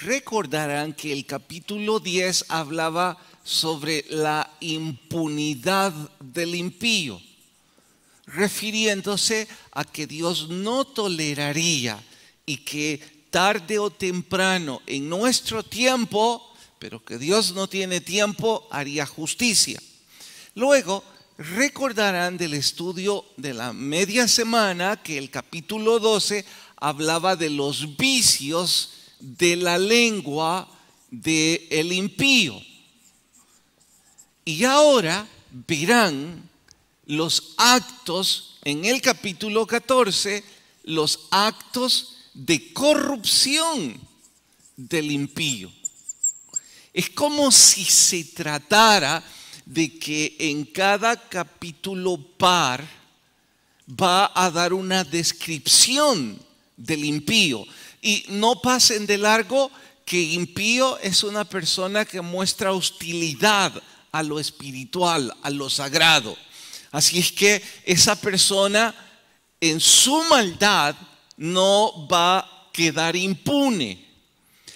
recordarán que el capítulo 10 hablaba sobre la impunidad del impío, refiriéndose a que Dios no toleraría y que tarde o temprano en nuestro tiempo, pero que Dios no tiene tiempo, haría justicia. Luego recordarán del estudio de la media semana que el capítulo 12 hablaba de los vicios de la lengua del impío. Y ahora verán los actos en el capítulo 14, los actos de corrupción del impío. Es como si se tratara de que en cada capítulo par va a dar una descripción del impío. Y no pasen de largo que impío es una persona que muestra hostilidad a lo espiritual, a lo sagrado. Así es que esa persona en su maldad no va a quedar impune.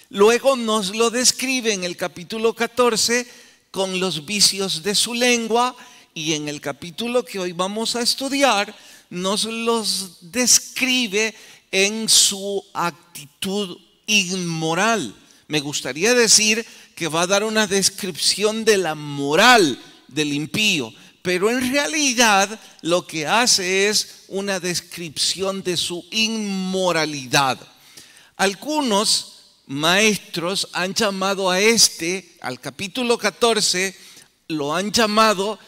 Luego nos lo describe en el capítulo 14 con los vicios de su lengua, y en el capítulo que hoy vamos a estudiar nos los describe en su actitud inmoral. Me gustaría decir que va a dar una descripción de la moral del impío, pero en realidad lo que hace es una descripción de su inmoralidad. Algunos maestros han llamado al capítulo 14, lo han llamado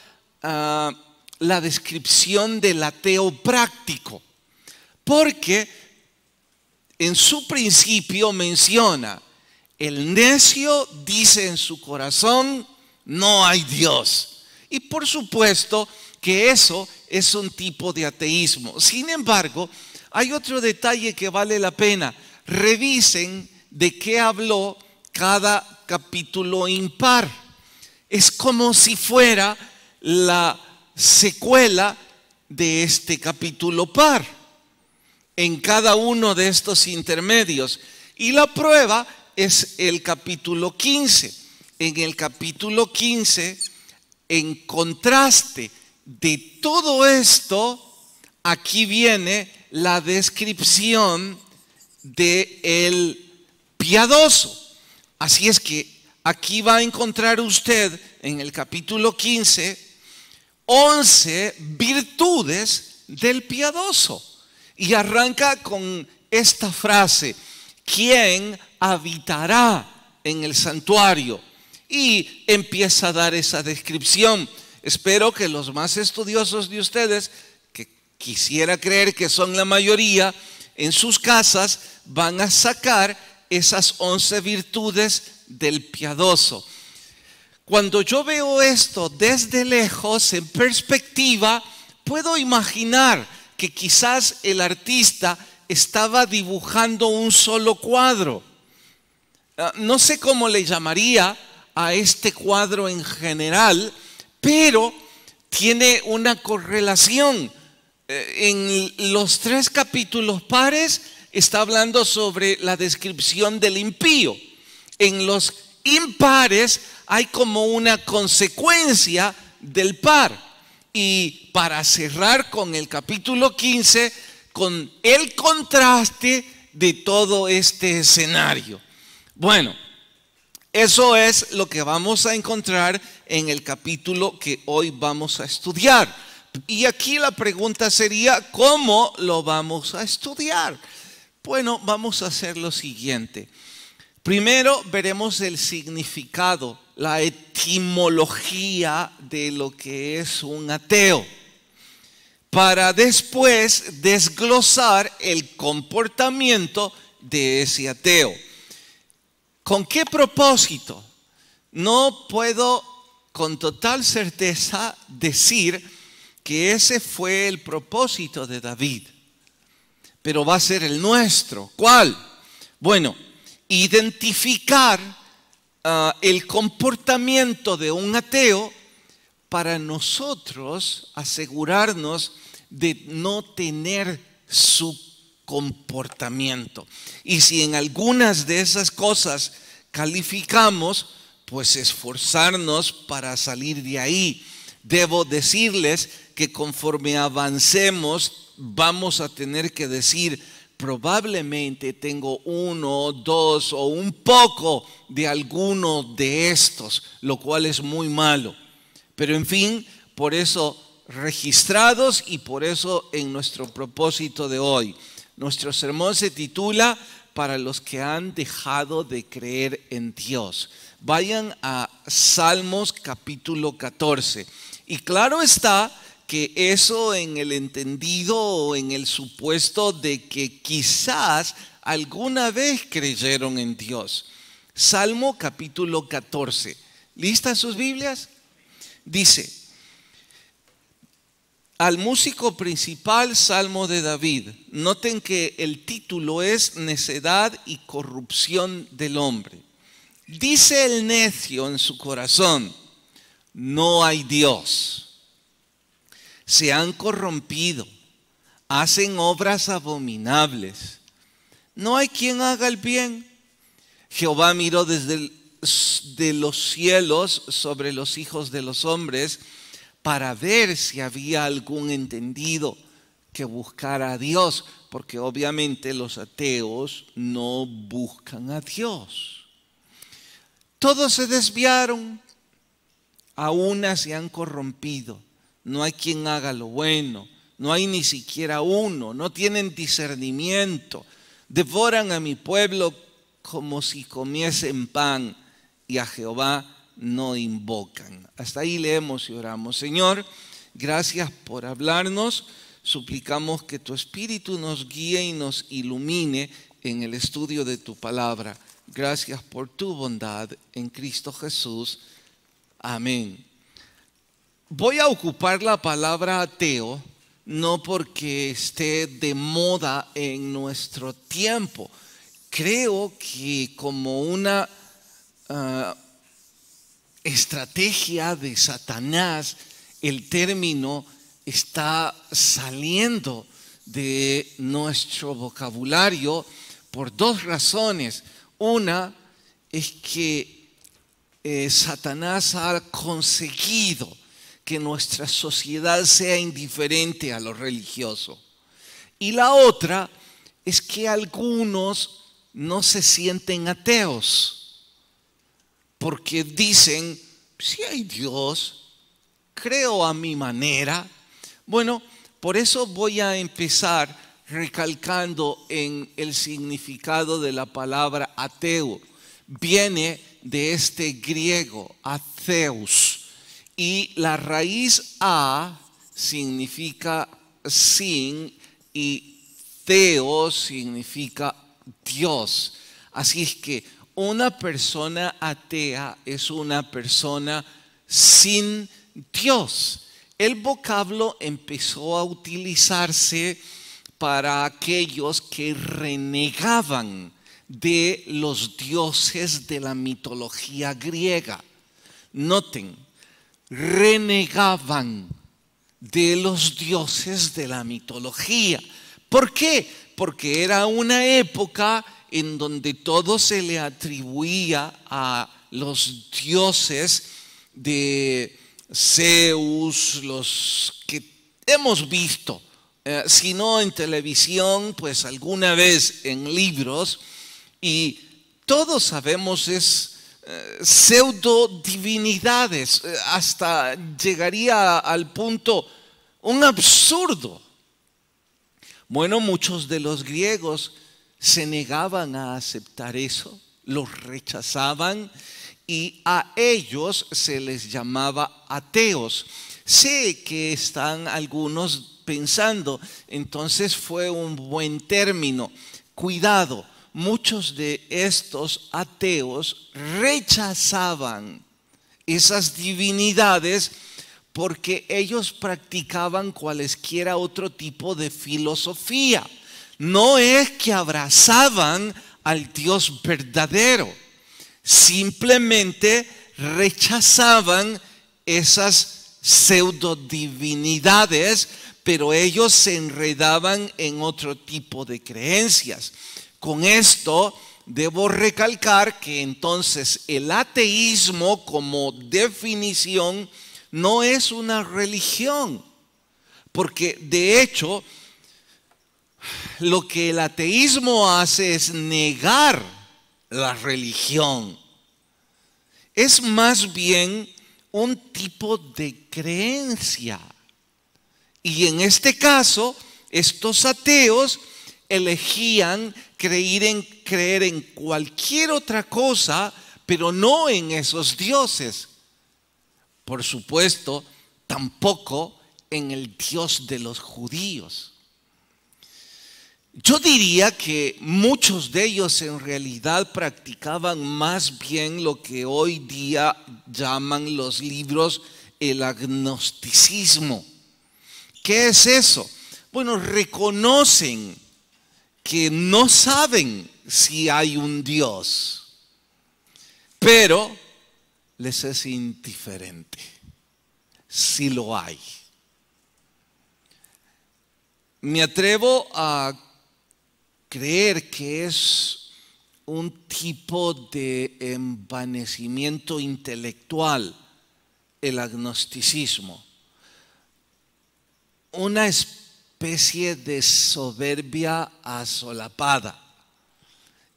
la descripción del ateo práctico, porque en su principio menciona: el necio dice en su corazón, no hay Dios. Y por supuesto que eso es un tipo de ateísmo. Sin embargo, hay otro detalle que vale la pena. Revisen de qué habló cada capítulo impar. Es como si fuera la secuela de este capítulo par en cada uno de estos intermedios. Y la prueba es el capítulo 15. En el capítulo 15, en contraste de todo esto, aquí viene la descripción del piadoso. Así es que aquí va a encontrar usted en el capítulo 15 11 virtudes del piadoso. Y arranca con esta frase: ¿quién habitará en el santuario? Y empieza a dar esa descripción. Espero que los más estudiosos de ustedes, que quisiera creer que son la mayoría, en sus casas van a sacar esas 11 virtudes del piadoso. Cuando yo veo esto desde lejos, en perspectiva, puedo imaginar que quizás el artista estaba dibujando un solo cuadro. No sé cómo le llamaría a este cuadro en general, pero tiene una correlación. En los 3 capítulos pares está hablando sobre la descripción del impío. En los impares hay como una consecuencia del par. Y para cerrar con el capítulo 15, con el contraste de todo este escenario. Bueno, eso es lo que vamos a encontrar en el capítulo que hoy vamos a estudiar. Y aquí la pregunta sería: ¿cómo lo vamos a estudiar? Bueno, vamos a hacer lo siguiente. Primero veremos el significado, la etimología de lo que es un ateo, para después desglosar el comportamiento de ese ateo. ¿Con qué propósito? No puedo con total certeza decir que ese fue el propósito de David, pero va a ser el nuestro. ¿Cuál? Bueno, identificar el comportamiento de un ateo para nosotros asegurarnos de no tener su comportamiento. Y si en algunas de esas cosas calificamos, pues esforzarnos para salir de ahí. Debo decirles que conforme avancemos vamos a tener que decir, probablemente tengo uno, dos o un poco de alguno de estos, lo cual es muy malo. Pero en fin, por eso registrados y por eso en nuestro propósito de hoy. Nuestro sermón se titula Para los que han dejado de creer en Dios. Vayan a Salmos capítulo 14. Y claro está que eso en el entendido o en el supuesto de que quizás alguna vez creyeron en Dios. Salmo capítulo 14. ¿Listas sus Biblias? Dice, al músico principal, Salmo de David. Noten que el título es Necedad y corrupción del hombre. Dice el necio en su corazón, no hay Dios. Se han corrompido, hacen obras abominables. No hay quien haga el bien. Jehová miró desde de los cielos sobre los hijos de los hombres para ver si había algún entendido que buscara a Dios, porque obviamente los ateos no buscan a Dios. Todos se desviaron, a una se han corrompido. No hay quien haga lo bueno, no hay ni siquiera uno, no tienen discernimiento. Devoran a mi pueblo como si comiesen pan y a Jehová no invocan. Hasta ahí leemos y oramos. Señor, gracias por hablarnos. Suplicamos que tu Espíritu nos guíe y nos ilumine en el estudio de tu palabra. Gracias por tu bondad en Cristo Jesús. Amén. Voy a ocupar la palabra ateo no porque esté de moda en nuestro tiempo. Creo que como una estrategia de Satanás, el término está saliendo de nuestro vocabulario por dos razones. Una es que Satanás ha conseguido que nuestra sociedad sea indiferente a lo religioso. Y la otra es que algunos no se sienten ateos, porque dicen, si hay Dios, creo a mi manera. Bueno, por eso voy a empezar recalcando en el significado de la palabra ateo. Viene de este griego, atheus, y la raíz a significa sin y theo significa Dios. Así es que una persona atea es una persona sin Dios. El vocablo empezó a utilizarse para aquellos que renegaban de los dioses de la mitología griega. Noten, renegaban de los dioses de la mitología. ¿Por qué? Porque era una época en donde todo se le atribuía a los dioses de Zeus, los que hemos visto, si no en televisión, pues alguna vez en libros, y todos sabemos es pseudo divinidades, hasta llegaría al punto un absurdo. Bueno, muchos de los griegos se negaban a aceptar eso, los rechazaban y a ellos se les llamaba ateos. Sé que están algunos pensando, entonces fue un buen término. Cuidado, muchos de estos ateos rechazaban esas divinidades porque ellos practicaban cualesquiera otro tipo de filosofía. No es que abrazaban al Dios verdadero, simplemente rechazaban esas pseudodivinidades pero ellos se enredaban en otro tipo de creencias. Con esto debo recalcar que entonces el ateísmo como definición no es una religión, porque de hecho lo que el ateísmo hace es negar la religión. Es más bien un tipo de creencia. Y en este caso, estos ateos elegían creer en cualquier otra cosa, pero no en esos dioses. Por supuesto, tampoco en el Dios de los judíos. Yo diría que muchos de ellos en realidad practicaban más bien lo que hoy día llaman los libros el agnosticismo. ¿Qué es eso? Bueno, reconocen que no saben si hay un Dios, pero les es indiferente si lo hay. Me atrevo a creer que es un tipo de envanecimiento intelectual el agnosticismo, una especie de soberbia asolapada,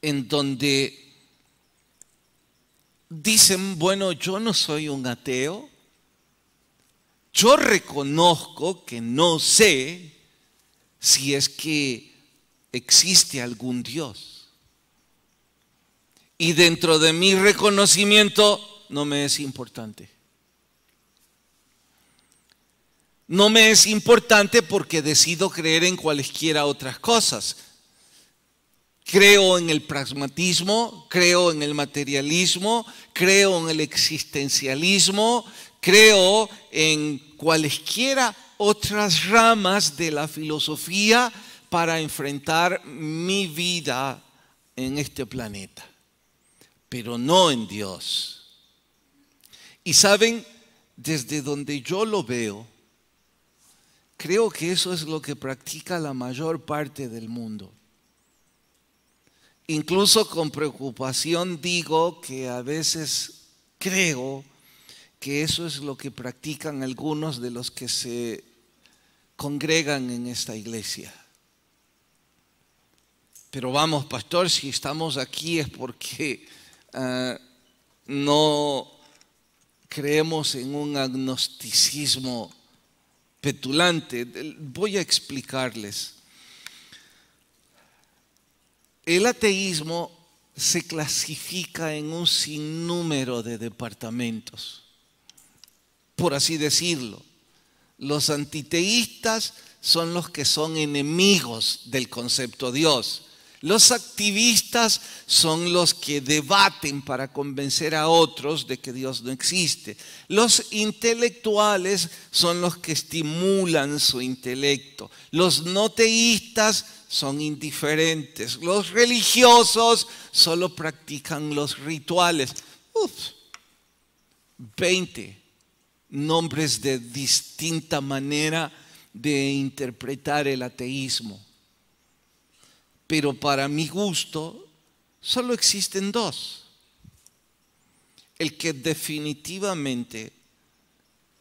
en donde dicen, bueno, yo no soy un ateo, yo reconozco que no sé si es que existe algún Dios. Y dentro de mi reconocimiento no me es importante. No me es importante porque decido creer en cualesquiera otras cosas. Creo en el pragmatismo, creo en el materialismo, creo en el existencialismo, creo en cualesquiera otras ramas de la filosofía para enfrentar mi vida en este planeta, pero no en Dios. Y saben, desde donde yo lo veo, creo que eso es lo que practica la mayor parte del mundo. Incluso con preocupación digo que a veces creo que eso es lo que practican algunos de los que se congregan en esta iglesia. Pero vamos, pastor, si estamos aquí es porque no creemos en un agnosticismo petulante. Voy a explicarles. El ateísmo se clasifica en un sinnúmero de departamentos, por así decirlo. Los antiteístas son los que son enemigos del concepto Dios. Los activistas son los que debaten para convencer a otros de que Dios no existe. Los intelectuales son los que estimulan su intelecto. Los no teístas son indiferentes. Los religiosos solo practican los rituales. 20 nombres de distinta manera de interpretar el ateísmo. Pero para mi gusto, solo existen dos. El que definitivamente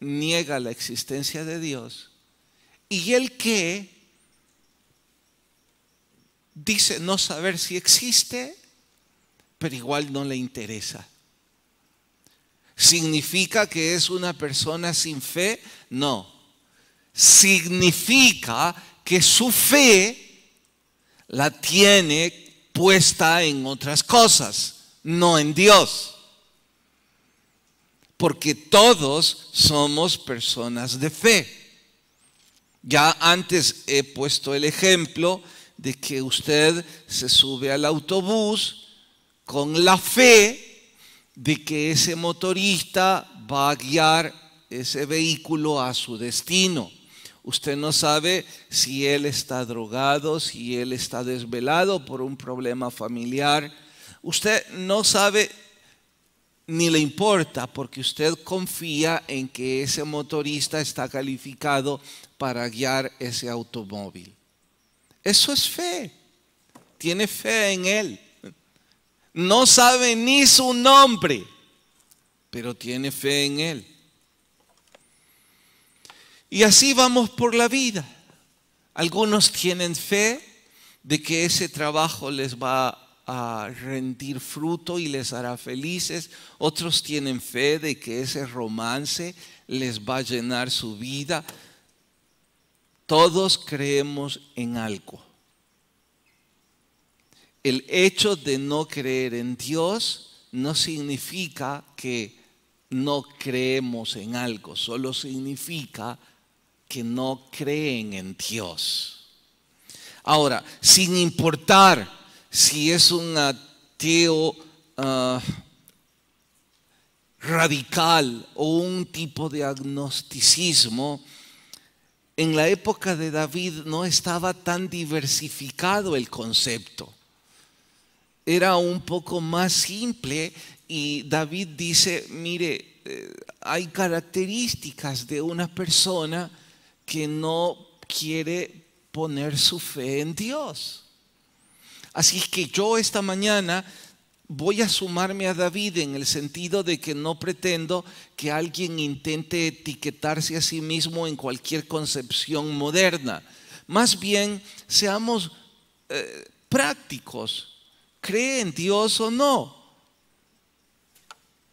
niega la existencia de Dios y el que dice no saber si existe, pero igual no le interesa. ¿Significa que es una persona sin fe? No. Significa que su fe la tiene puesta en otras cosas, no en Dios. Porque todos somos personas de fe. Ya antes he puesto el ejemplo de que usted se sube al autobús con la fe de que ese motorista va a guiar ese vehículo a su destino. Usted no sabe si él está drogado, si él está desvelado por un problema familiar. Usted no sabe ni le importa porque usted confía en que ese motorista está calificado para guiar ese automóvil. Eso es fe. Tiene fe en Él. No sabe ni su nombre, pero tiene fe en Él. Y así vamos por la vida. Algunos tienen fe de que ese trabajo les va a rendir fruto y les hará felices. Otros tienen fe de que ese romance les va a llenar su vida. Todos creemos en algo. El hecho de no creer en Dios no significa que no creemos en algo, solo significa que no creen en Dios. Ahora, sin importar si es un ateo radical o un tipo de agnosticismo, en la época de David no estaba tan diversificado el concepto. Era un poco más simple y David dice, mire, hay características de una persona que no quiere poner su fe en Dios. Así que yo esta mañana voy a sumarme a David en el sentido de que no pretendo que alguien intente etiquetarse a sí mismo en cualquier concepción moderna. Más bien, seamos prácticos. ¿Cree en Dios o no?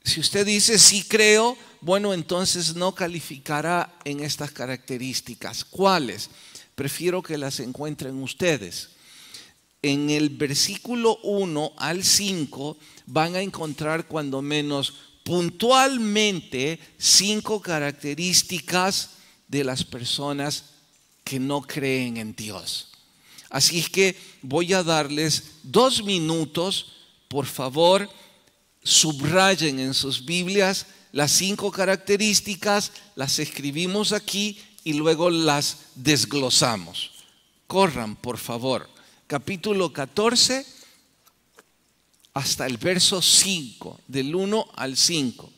Si usted dice sí creo, bueno, entonces no calificará en estas características. ¿Cuáles? Prefiero que las encuentren ustedes. En el versículo 1 al 5 van a encontrar cuando menos puntualmente 5 características de las personas que no creen en Dios. Así que voy a darles 2 minutos, por favor, subrayen en sus Biblias las 5 características, las escribimos aquí y luego las desglosamos. Corran, por favor. Capítulo 14 hasta el verso 5, del 1 al 5.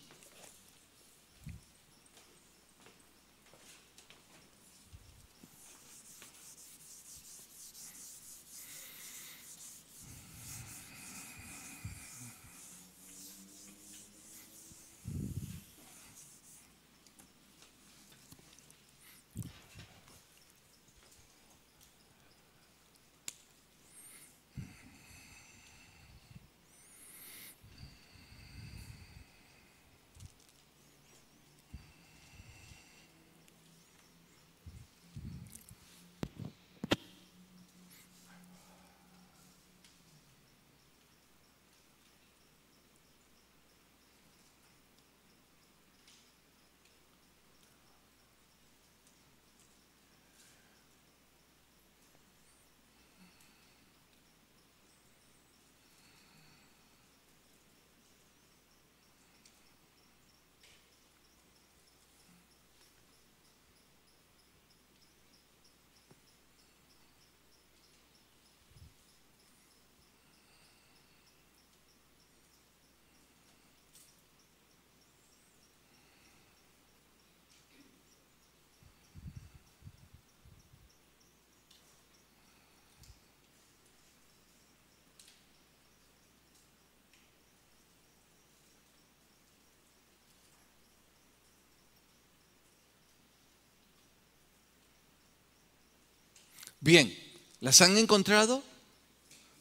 Bien, ¿las han encontrado?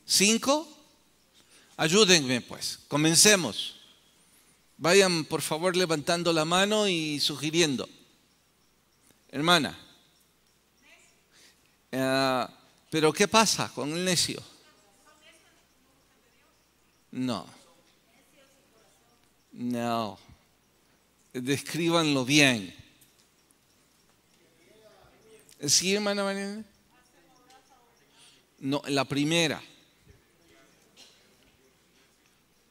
5. Ayúdenme pues, comencemos. Vayan por favor levantando la mano y sugiriendo. Hermana, ¿pero qué pasa con el necio? No, descríbanlo bien. ¿Sí, hermana Mariana? No, la primera.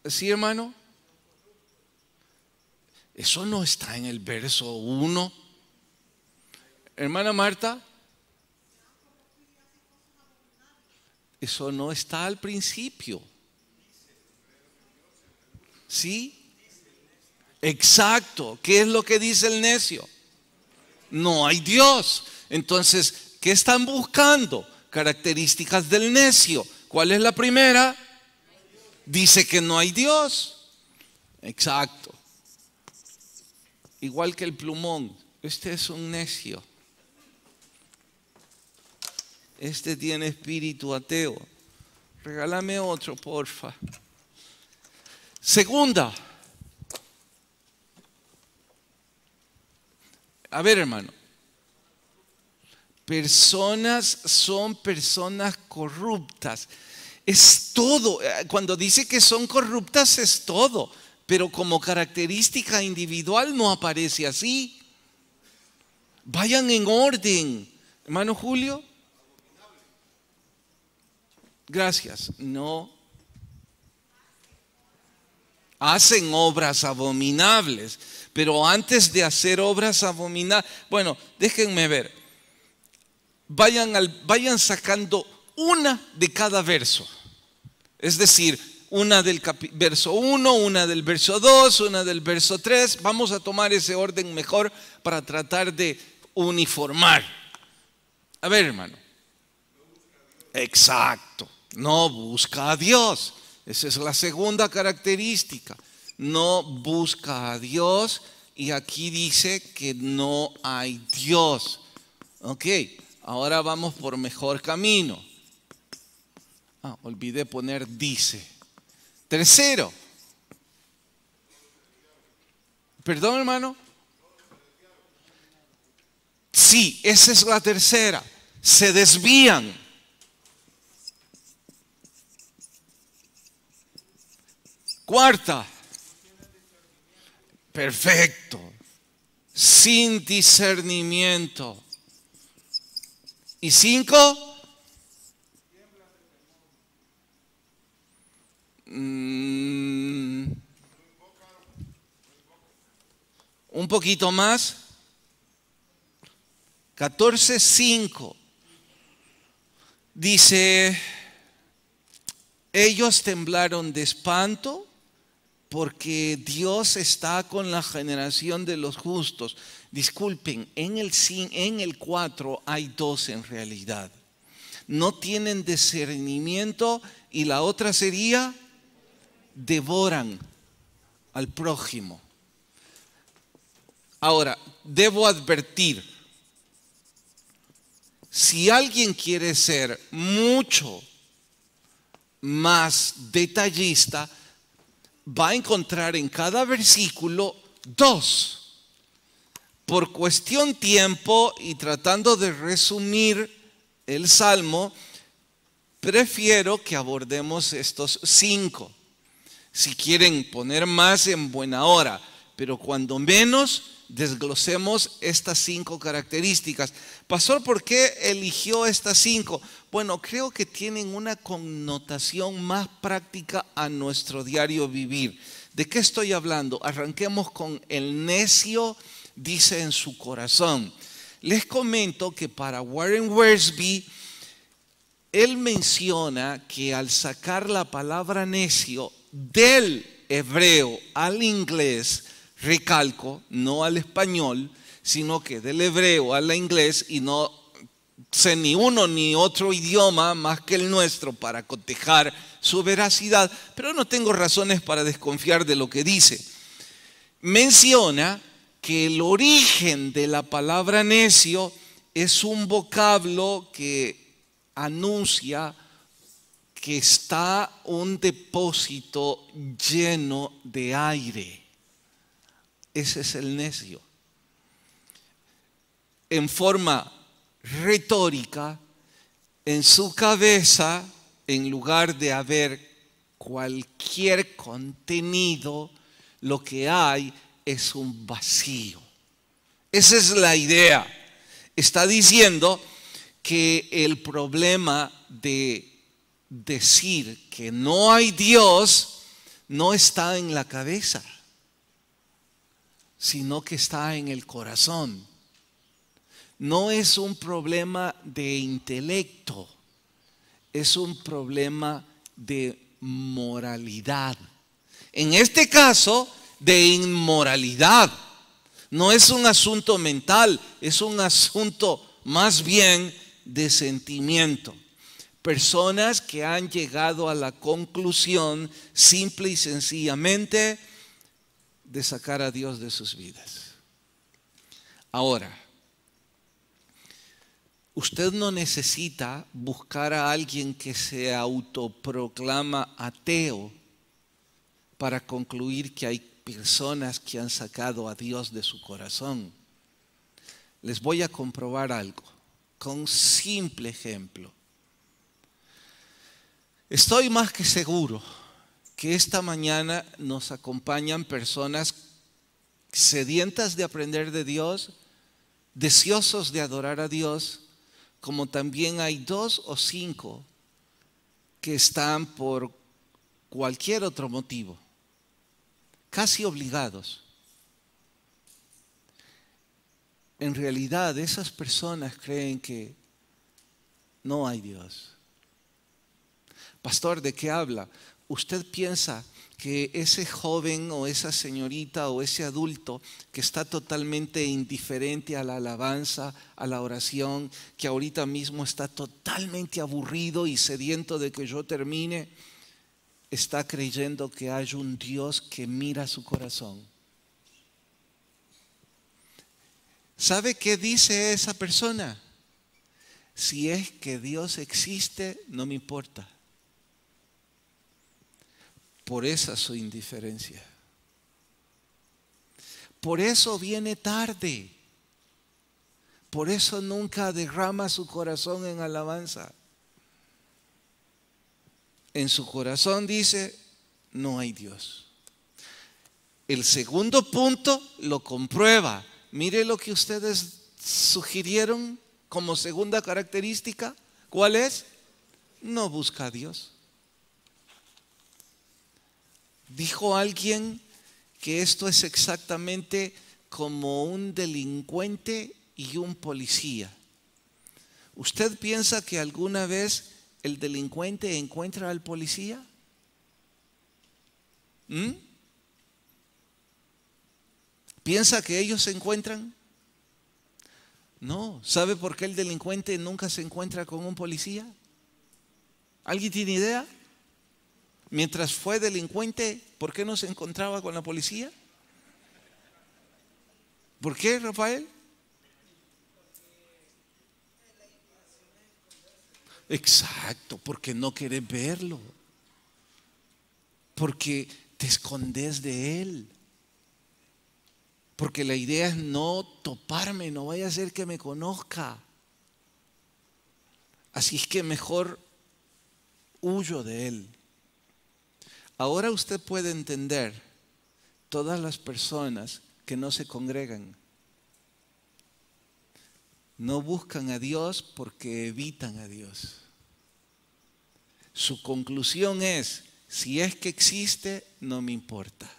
¿Sí, hermano? Eso no está en el verso 1. Hermana Marta, eso no está al principio. ¿Sí? Exacto. ¿Qué es lo que dice el necio? No hay Dios. Entonces, ¿qué están buscando? Características del necio. ¿Cuál es la primera? Dice que no hay Dios. Exacto. Igual que el plumón. Este es un necio. Este tiene espíritu ateo. Regálame otro, porfa. Segunda. A ver, hermano. Son personas corruptas. Es todo. Cuando dice que son corruptas es todo. Pero como característica individual no aparece así. Vayan en orden. Hermano Julio. Gracias. No. Hacen obras abominables. Pero antes de hacer obras abominables, bueno, déjenme ver. Vayan sacando una de cada verso. Es decir, una del verso 1, una del verso 2, una del verso 3. Vamos a tomar ese orden mejor para tratar de uniformar. A ver, hermano. Exacto. No busca a Dios. Esa es la segunda característica. No busca a Dios y aquí dice que no hay Dios. Ok, ahora vamos por mejor camino. Olvidé poner dice. Tercero. ¿Perdón, hermano? Sí, esa es la tercera. Se desvían. Cuarta. Perfecto. Sin discernimiento. ¿Y 5? Un poquito más. 14:5. Dice, ellos temblaron de espanto porque Dios está con la generación de los justos. Disculpen, en el 4 hay 2 en realidad. No tienen discernimiento y la otra sería devoran al prójimo. Ahora, debo advertir, si alguien quiere ser mucho más detallista, va a encontrar en cada versículo 2. Por cuestión tiempo y tratando de resumir el Salmo, prefiero que abordemos estos 5. Si quieren poner más en buena hora, pero cuando menos desglosemos estas 5 características. Pastor, ¿por qué eligió estas 5? Bueno, creo que tienen una connotación más práctica a nuestro diario vivir. ¿De qué estoy hablando? Arranquemos con el necio dice en su corazón. Les comento que para Warren Wiersbe, él menciona que al sacar la palabra necio del hebreo al inglés, recalco, no al español, sino que del hebreo al inglés, y no sé ni uno ni otro idioma más que el nuestro para cotejar su veracidad, pero no tengo razones para desconfiar de lo que dice. Menciona que el origen de la palabra necio es un vocablo que anuncia que está un depósito lleno de aire. Ese es el necio. En forma retórica, en su cabeza, en lugar de haber cualquier contenido, lo que hay es un vacío. Esa es la idea. Está diciendo que el problema de decir que no hay Dios no está en la cabeza, sino que está en el corazón. No es un problema de intelecto, es un problema de moralidad. En este caso, de inmoralidad. No es un asunto mental, es un asunto más bien de sentimiento. Personas que han llegado a la conclusión simple y sencillamente de sacar a Dios de sus vidas. Ahora, usted no necesita buscar a alguien que se autoproclama ateo para concluir que hay personas que han sacado a Dios de su corazón. Les voy a comprobar algo con un simple ejemplo. Estoy más que seguro que esta mañana nos acompañan personas sedientas de aprender de Dios, deseosos de adorar a Dios, como también hay 2 o 5 que están por cualquier otro motivo, casi obligados. En realidad, esas personas creen que no hay Dios. Pastor, ¿de qué habla? ¿Usted piensa que ese joven o esa señorita o ese adulto que está totalmente indiferente a la alabanza, a la oración, que ahorita mismo está totalmente aburrido y sediento de que yo termine, está creyendo que hay un Dios que mira su corazón? ¿Sabe qué dice esa persona? Si es que Dios existe, no me importa. Por esa su indiferencia. Por eso viene tarde. Por eso nunca derrama su corazón en alabanza. En su corazón dice, no hay Dios. El segundo punto lo comprueba. Mire lo que ustedes sugirieron como segunda característica. ¿Cuál es? No busca a Dios. Dijo alguien que esto es exactamente como un delincuente y un policía. ¿Usted piensa que alguna vez el delincuente encuentra al policía? ¿Piensa que ellos se encuentran? No. ¿Sabe por qué el delincuente nunca se encuentra con un policía? ¿Alguien tiene idea? Mientras fue delincuente, ¿por qué no se encontraba con la policía? ¿Por qué, Rafael? Exacto, porque no querés verlo. Porque te escondes de él. Porque la idea es no toparme, no vaya a ser que me conozca. Así es que mejor huyo de él. Ahora usted puede entender todas las personas que no se congregan. No buscan a Dios porque evitan a Dios. Su conclusión es, si es que existe, no me importa.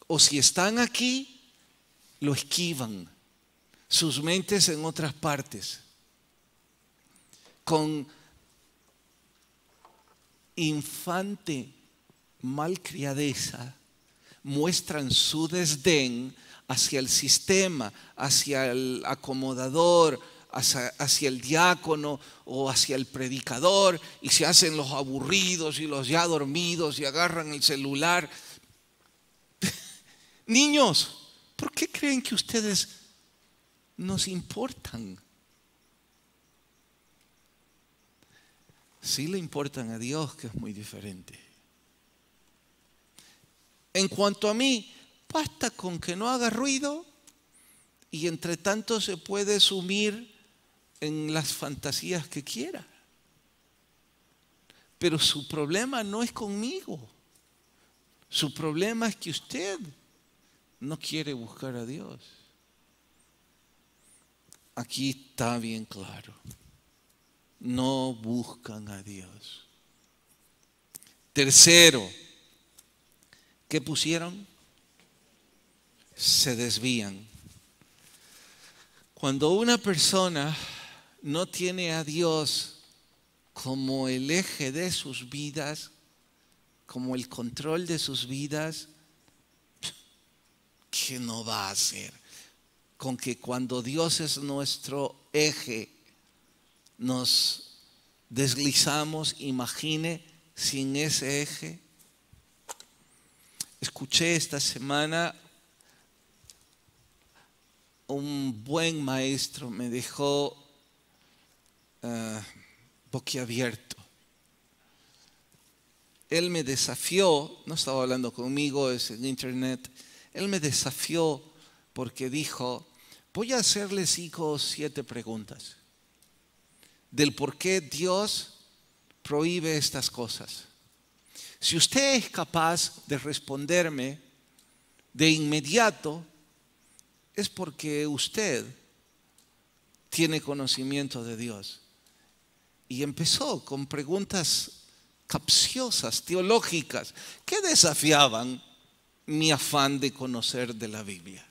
O si están aquí, lo esquivan. Sus mentes en otras partes. Con infante malcriadeza muestran su desdén hacia el sistema, hacia el acomodador, hacia el diácono o hacia el predicador, y se hacen los aburridos y los ya dormidos y agarran el celular. Niños, ¿por qué creen que ustedes nos importan? Sí le importan a Dios, que es muy diferente. En cuanto a mí, basta con que no haga ruido y entre tanto se puede sumir en las fantasías que quiera. Pero su problema no es conmigo. Su problema es que usted no quiere buscar a Dios. Aquí está bien claro. No buscan a Dios. Tercero, ¿qué pusieron? Se desvían. Cuando una persona no tiene a Dios como el eje de sus vidas, como el control de sus vidas, ¿qué no va a hacer? con que cuando Dios es nuestro eje, nos deslizamos, imagine, sin ese eje. Escuché esta semana un buen maestro, me dejó boquiabierto. Él me desafió, no estaba hablando conmigo, es en internet. Él me desafió porque dijo, voy a hacerle 5 o 7 preguntas del por qué Dios prohíbe estas cosas. Si usted es capaz de responderme de inmediato, es porque usted tiene conocimiento de Dios. Y empezó con preguntas capciosas, teológicas, que desafiaban mi afán de conocer de la Biblia.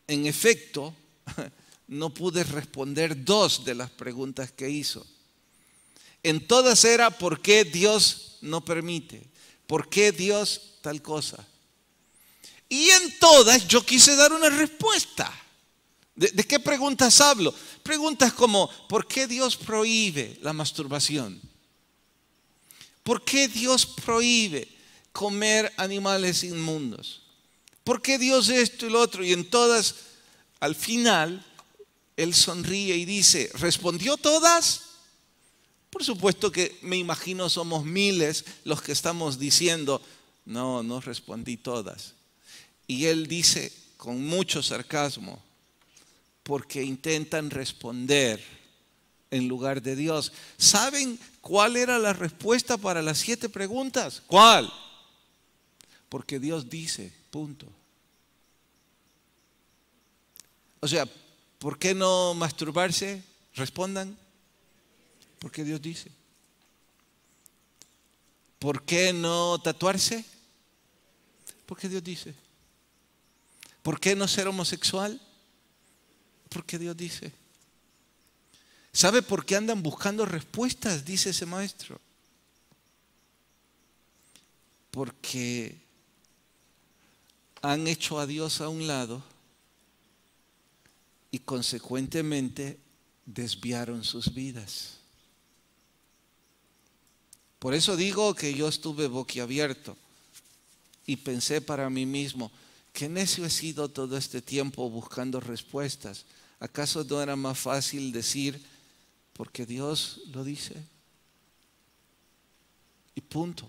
En efecto, no pude responder 2 de las preguntas que hizo. En todas era ¿por qué Dios no permite? ¿Por qué Dios tal cosa? Y en todas yo quise dar una respuesta. ¿De qué preguntas hablo? Preguntas como ¿por qué Dios prohíbe la masturbación? ¿Por qué Dios prohíbe comer animales inmundos? ¿Por qué Dios esto y lo otro? Y en todas, al final, él sonríe y dice, ¿respondió todas? Por supuesto que me imagino somos miles los que estamos diciendo, no respondí todas. Y él dice con mucho sarcasmo, porque intentan responder en lugar de Dios. ¿Saben cuál era la respuesta para las 7 preguntas? ¿Cuál? Porque Dios dice, punto. O sea, ¿por qué no masturbarse? Respondan, porque Dios dice. ¿Por qué no tatuarse? Porque Dios dice. ¿Por qué no ser homosexual? Porque Dios dice. ¿Sabe por qué andan buscando respuestas? Dice ese maestro. Porque han hecho a Dios a un lado y consecuentemente desviaron sus vidas. Por eso digo que yo estuve boquiabierto y pensé para mí mismo, qué necio he sido todo este tiempo buscando respuestas. ¿Acaso no era más fácil decir, porque Dios lo dice? Y punto.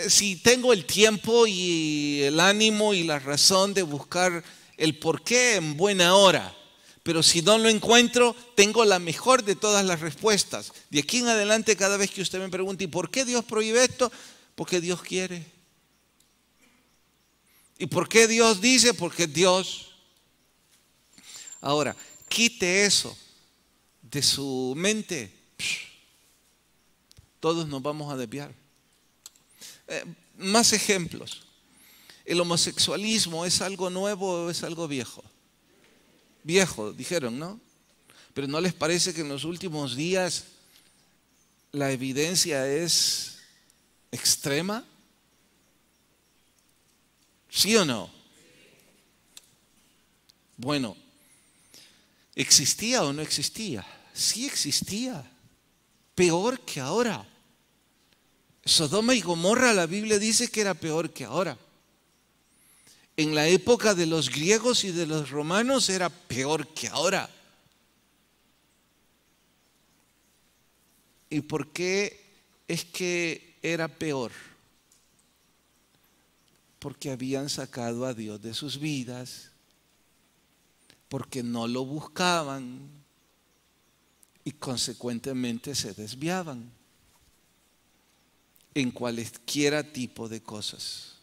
Si tengo el tiempo y el ánimo y la razón de buscar el porqué en buena hora, pero si no lo encuentro, tengo la mejor de todas las respuestas. De aquí en adelante, cada vez que usted me pregunte, ¿y por qué Dios prohíbe esto? Porque Dios quiere. ¿Y por qué Dios dice? Porque Dios. Ahora, quite eso de su mente. Todos nos vamos a desviar. Más ejemplos. ¿El homosexualismo es algo nuevo o es algo viejo? Viejo, dijeron, ¿no? Pero ¿no les parece que en los últimos días la evidencia es extrema? ¿Sí o no? Bueno, ¿existía o no existía? Sí existía, peor que ahora. Sodoma y Gomorra, la Biblia dice que era peor que ahora. En la época de los griegos y de los romanos era peor que ahora. ¿Y por qué es que era peor? Porque habían sacado a Dios de sus vidas, porque no lo buscaban y consecuentemente se desviaban en cualquiera tipo de cosas.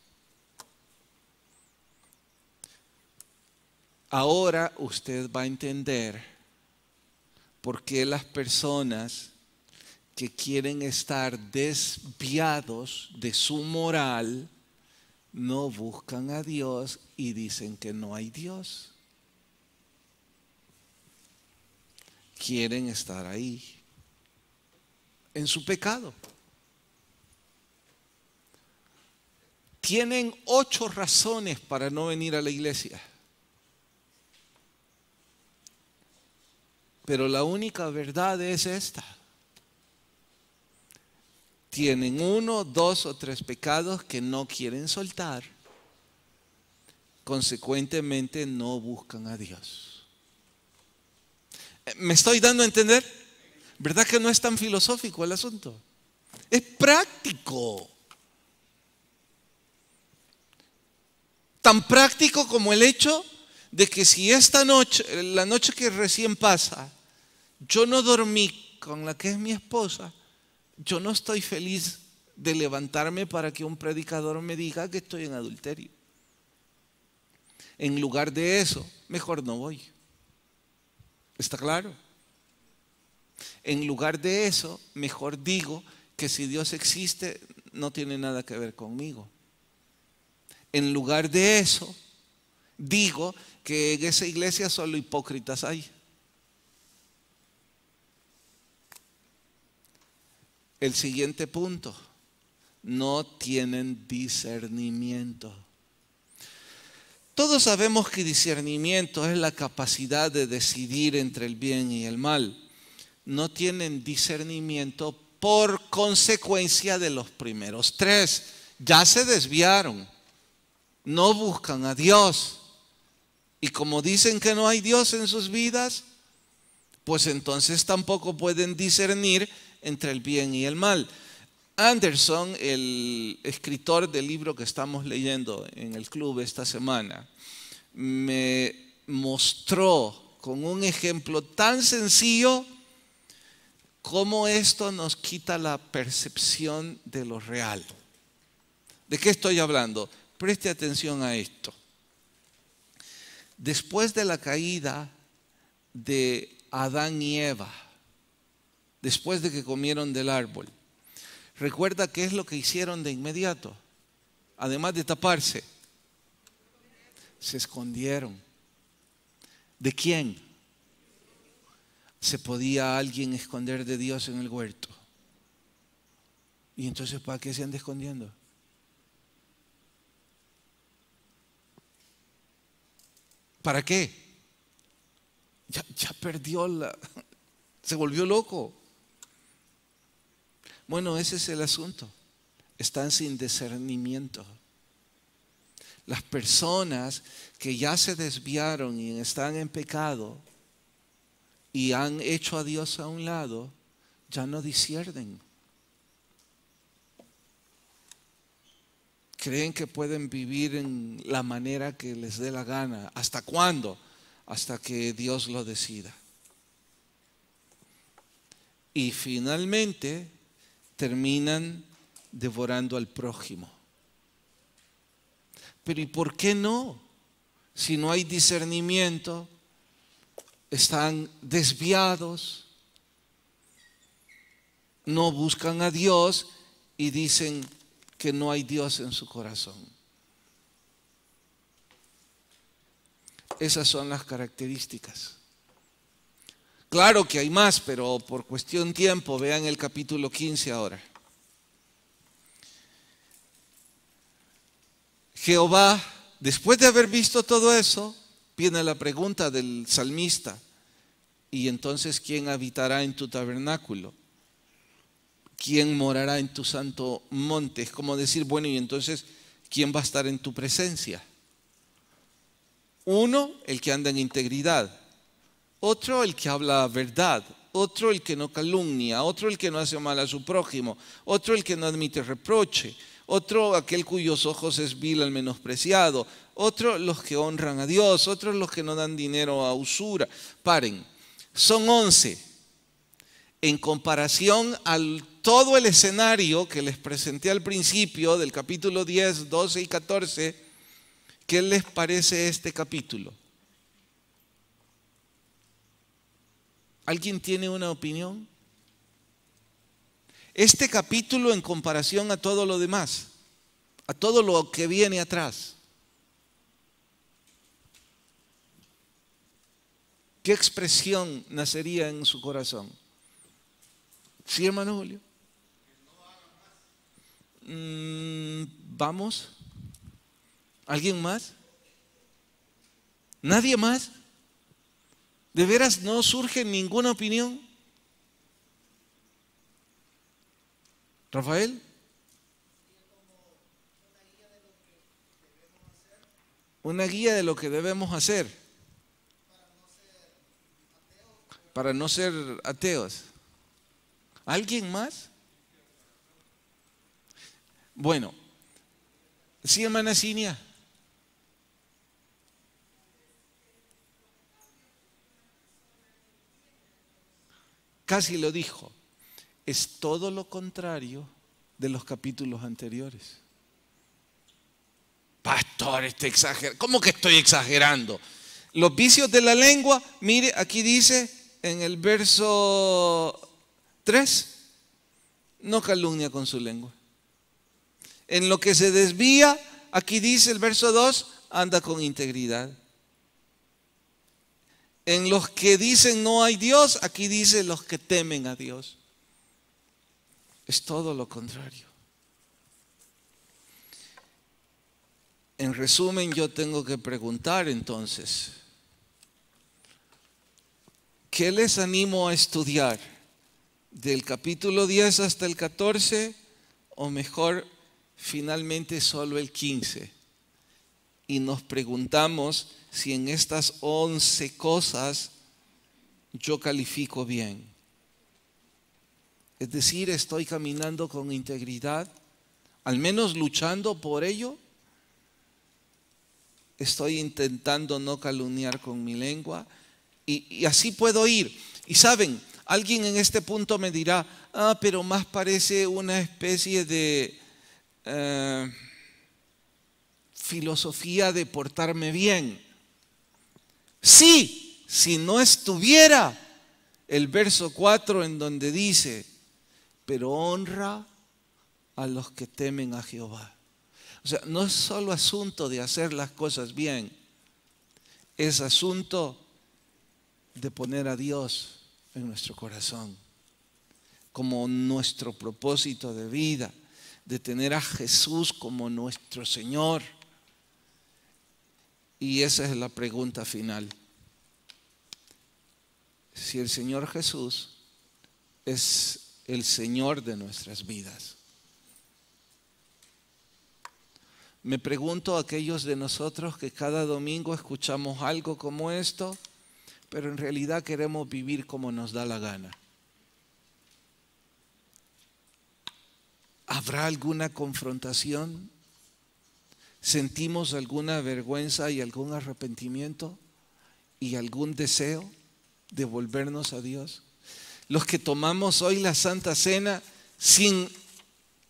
Ahora usted va a entender por qué las personas que quieren estar desviados de su moral no buscan a Dios y dicen que no hay Dios. Quieren estar ahí, en su pecado. tienen 8 razones para no venir a la iglesia. Pero la única verdad es esta. Tienen 1, 2 o 3 pecados que no quieren soltar. Consecuentemente no buscan a Dios. ¿Me estoy dando a entender? ¿Verdad que no es tan filosófico el asunto? Es práctico. Tan práctico como el hecho de que si esta noche, la noche que recién pasa, yo no dormí con la que es mi esposa, yo no estoy feliz de levantarme para que un predicador me diga que estoy en adulterio. En lugar de eso, mejor no voy. ¿Está claro? En lugar de eso, mejor digo que si Dios existe, no tiene nada que ver conmigo. En lugar de eso, digo que en esa iglesia solo hipócritas hay. El siguiente punto, no tienen discernimiento. Todos sabemos que discernimiento es la capacidad de decidir entre el bien y el mal. No tienen discernimiento por consecuencia de los primeros 3. Ya se desviaron, no buscan a Dios. Y como dicen que no hay Dios en sus vidas, pues entonces tampoco pueden discernir entre el bien y el mal. Anderson, el escritor del libro que estamos leyendo en el club esta semana, me mostró con un ejemplo tan sencillo cómo esto nos quita la percepción de lo real. ¿De qué estoy hablando? Preste atención a esto. Después de la caída de Adán y Eva, después de que comieron del árbol, ¿recuerda qué es lo que hicieron de inmediato? Además de taparse, se escondieron. ¿De quién? ¿Se podía alguien esconder de Dios en el huerto? ¿Y entonces para qué se anda escondiendo? ¿Para qué? Ya perdió se volvió loco. Bueno, ese es el asunto. Están sin discernimiento. Las personas que ya se desviaron y están en pecado y han hecho a Dios a un lado, ya no disciernen. Creen que pueden vivir en la manera que les dé la gana. ¿Hasta cuándo? Hasta que Dios lo decida. Y finalmente terminan devorando al prójimo. Pero ¿y por qué no? Si no hay discernimiento, están desviados, no buscan a Dios y dicen que no hay Dios en su corazón. Esas son las características. Claro que hay más, pero por cuestión de tiempo, vean el capítulo 15 ahora. Jehová, después de haber visto todo eso, viene la pregunta del salmista: ¿y entonces quién habitará en tu tabernáculo? ¿Quién morará en tu santo monte? Es como decir, bueno, y entonces, ¿quién va a estar en tu presencia? Uno, el que anda en integridad. Otro, el que habla verdad. Otro, el que no calumnia. Otro, el que no hace mal a su prójimo. Otro, el que no admite reproche. Otro, aquel cuyos ojos es vil al menospreciado. Otro, los que honran a Dios. Otros, los que no dan dinero a usura. Paren, son 11. En comparación al todo el escenario que les presenté al principio del capítulo 10, 12 y 14, ¿qué les parece este capítulo? ¿Alguien tiene una opinión? Este capítulo en comparación a todo lo demás, a todo lo que viene atrás, ¿qué expresión nacería en su corazón? ¿Sí, hermano Julio? Vamos. ¿Alguien más? ¿Nadie más? ¿De veras no surge ninguna opinión? ¿Rafael? Una guía de lo que debemos hacer para no ser ateos. ¿Alguien más? Bueno, sí, hermana Cinia. Casi lo dijo. Es todo lo contrario de los capítulos anteriores. Pastor, está exagerando. ¿Cómo que estoy exagerando? Los vicios de la lengua, mire, aquí dice en el verso 3, no calumnia con su lengua. En lo que se desvía, aquí dice el verso 2, anda con integridad. En los que dicen no hay Dios, aquí dice los que temen a Dios. Es todo lo contrario. En resumen, yo tengo que preguntar entonces, ¿qué les animo a estudiar? ¿Del capítulo 10 hasta el 14 o mejor finalmente solo el 15? Y nos preguntamos si en estas 11 cosas yo califico bien. Es decir, estoy caminando con integridad, al menos luchando por ello. Estoy intentando no calumniar con mi lengua y así puedo ir. Y saben, alguien en este punto me dirá, pero más parece una especie de filosofía de portarme bien. Sí, si no estuviera el verso 4 en donde dice, pero honra a los que temen a Jehová. O sea, no es solo asunto de hacer las cosas bien, es asunto de poner a Dios en nuestro corazón como nuestro propósito de vida, de tener a Jesús como nuestro Señor. Y esa es la pregunta final. Si el Señor Jesús es el Señor de nuestras vidas. Me pregunto a aquellos de nosotros que cada domingo escuchamos algo como esto, pero en realidad queremos vivir como nos da la gana. ¿Habrá alguna confrontación? ¿Sentimos alguna vergüenza y algún arrepentimiento y algún deseo de volvernos a Dios? Los que tomamos hoy la Santa Cena sin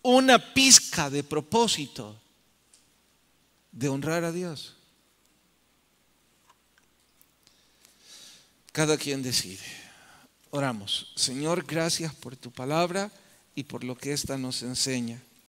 una pizca de propósito de honrar a Dios. Cada quien decide. Oramos. Señor, gracias por tu palabra y por lo que ésta nos enseña.